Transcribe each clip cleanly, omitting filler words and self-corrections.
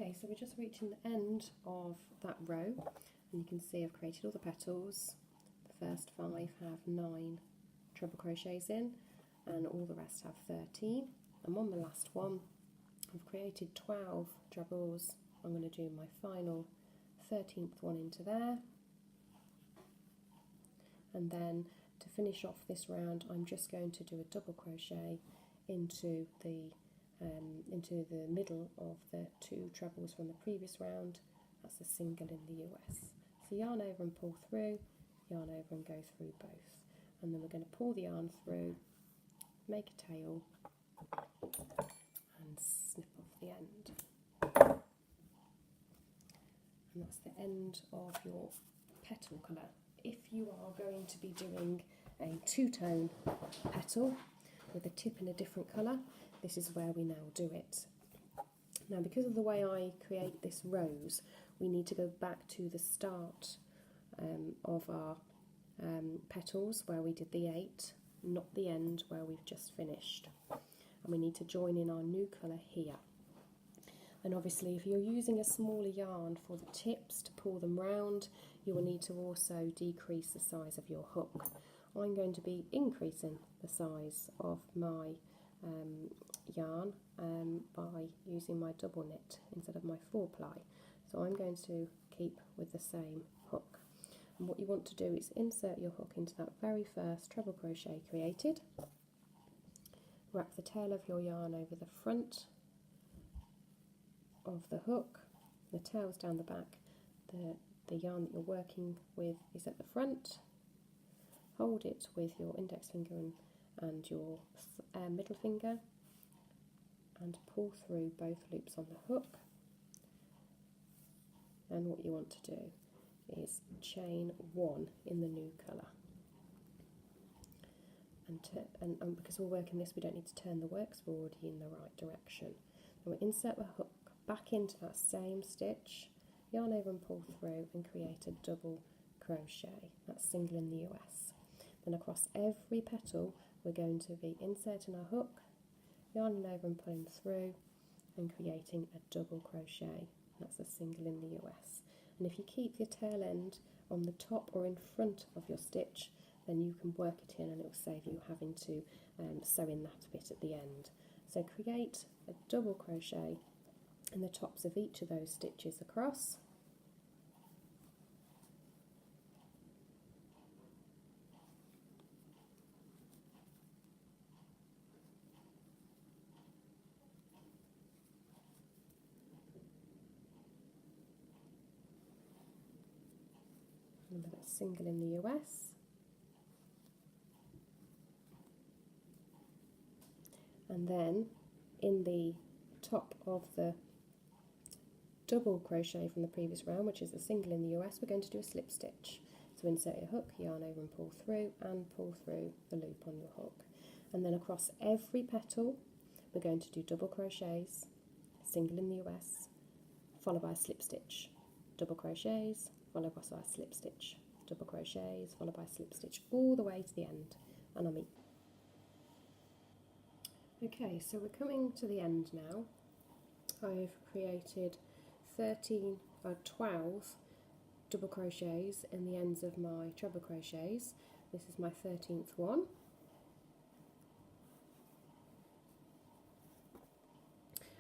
Okay, so we're just reaching the end of that row, and you can see I've created all the petals. The first 5 have 9 treble crochets in, and all the rest have 13. And on the last one, I've created 12 trebles. I'm going to do my final 13th one into there, and then to finish off this round, I'm just going to do a double crochet into the middle of the 2 trebles from the previous round. That's a single in the US. So yarn over and pull through, yarn over and go through both. And then we're going to pull the yarn through, make a tail, and snip off the end. And that's the end of your petal colour. If you are going to be doing a 2-tone petal with a tip in a different colour, this is where we now do it. Now, because of the way I create this rose, we need to go back to the start of our petals where we did the 8, not the end where we've just finished. And we need to join in our new colour here. And obviously, if you're using a smaller yarn for the tips to pull them round, you will need to also decrease the size of your hook. I'm going to be increasing the size of my yarn by using my double knit instead of my 4-ply. So I'm going to keep with the same hook. And what you want to do is insert your hook into that very first treble crochet created. Wrap the tail of your yarn over the front of the hook, the tail's down the back, the yarn that you're working with is at the front. Hold it with your index finger and your middle finger and pull through both loops on the hook. And what you want to do is chain 1 in the new colour. And because we're working this, we don't need to turn the work because we're already in the right direction. And we insert the hook back into that same stitch, yarn over and pull through and create a double crochet. That's single in the US. Then across every petal we're going to be inserting our hook, yarning over and pulling through and creating a double crochet. That's a single in the US. And if you keep your tail end on the top or in front of your stitch, then you can work it in and it will save you having to sew in that bit at the end. So create a double crochet in the tops of each of those stitches across. Remember that's single in the US. And then in the top of the double crochet from the previous round, which is a single in the US, we're going to do a slip stitch. So insert your hook, yarn over and pull through the loop on your hook. And then across every petal we're going to do double crochets, single in the US, followed by a slip stitch, double crochets, followed by a slip stitch, double crochets, followed by a slip stitch, all the way to the end. And I'll meet. Okay, so we're coming to the end now. I've created 12 double crochets in the ends of my treble crochets. This is my 13th one.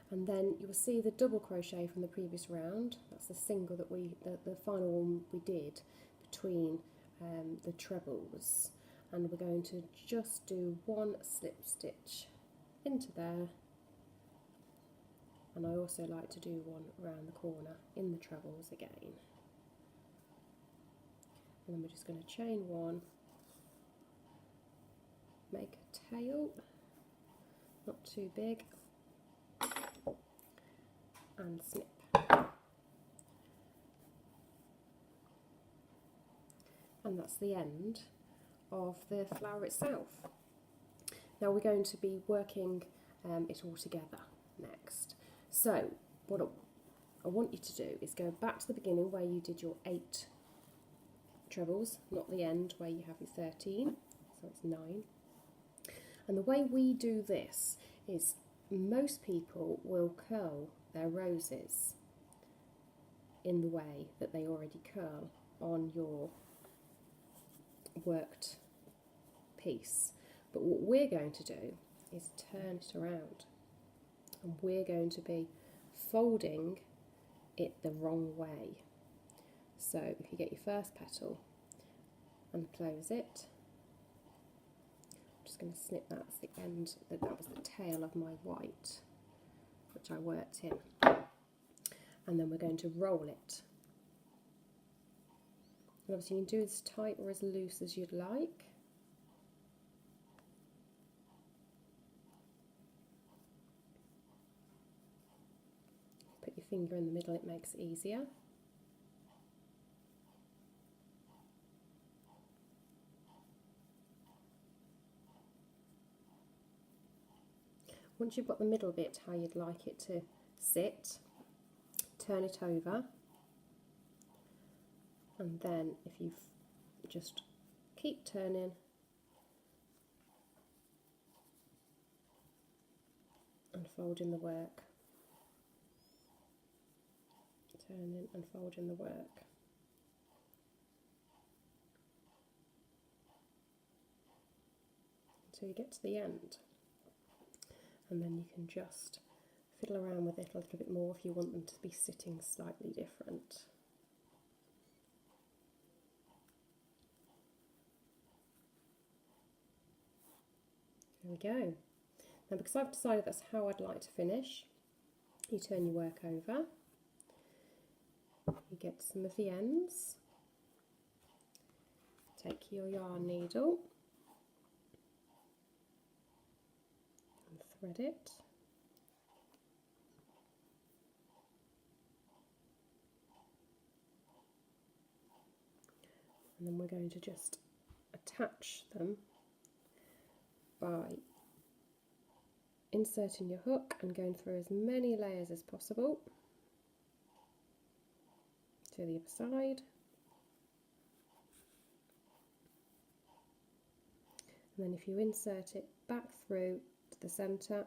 And then you will see the double crochet from the previous round. That's the single that the final one we did between the trebles. And we're going to just do 1 slip stitch into there. And I also like to do one around the corner in the trebles again. And then we're just going to chain 1, make a tail, not too big, and snip. And that's the end of the flower itself. Now we're going to be working it all together next. So what I want you to do is go back to the beginning where you did your 8 trebles, not the end where you have your 13, so it's 9. And the way we do this is most people will curl their roses in the way that they already curl on your worked piece. But what we're going to do is turn it around, and we're going to be folding it the wrong way. So if you get your first petal and close it, I'm just going to snip that as the end, that was the tail of my white, which I worked in. And then we're going to roll it. And obviously you can do as tight or as loose as you'd like. Put your finger in the middle, it makes it easier. Once you've got the middle bit how you'd like it to sit, turn it over, and then if you just keep turning and folding the work, turning and folding the work. Until you get to the end. And then you can just fiddle around with it a little bit more if you want them to be sitting slightly different. There we go. Now because I've decided that's how I'd like to finish, you turn your work over, you get some of the ends, take your yarn needle, thread it, and then we're going to just attach them by inserting your hook and going through as many layers as possible to the other side, and then if you insert it back through the centre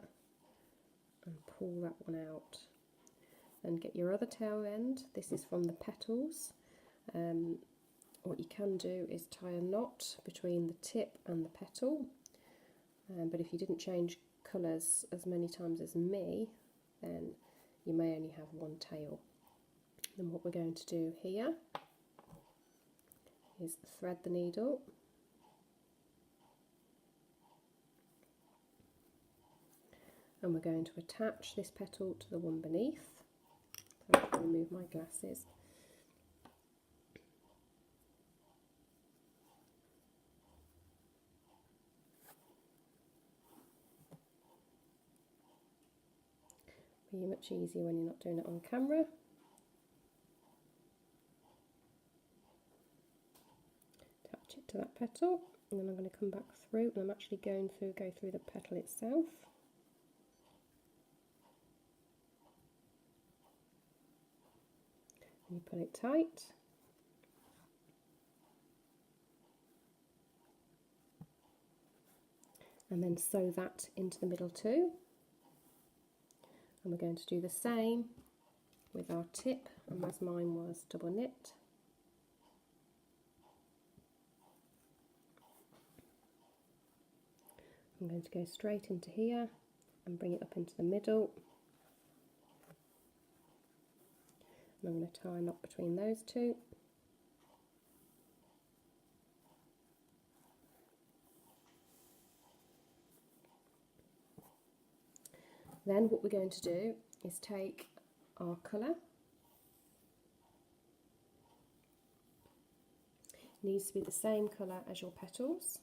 and pull that one out, and get your other tail end. This is from the petals. What you can do is tie a knot between the tip and the petal, but if you didn't change colours as many times as me, then you may only have one tail. Then what we're going to do here is thread the needle, and we're going to attach this petal to the one beneath. So I'll remove my glasses. Be much easier when you're not doing it on camera. Attach it to that petal, and then I'm going to come back through, and I'm actually going to go through the petal itself. And you pull it tight, and then sew that into the middle too. And we're going to do the same with our tip, and as mine was double knit. I'm going to go straight into here and bring it up into the middle. And I'm going to tie a knot between those two. Then what we're going to do is take our colour. It needs to be the same colour as your petals.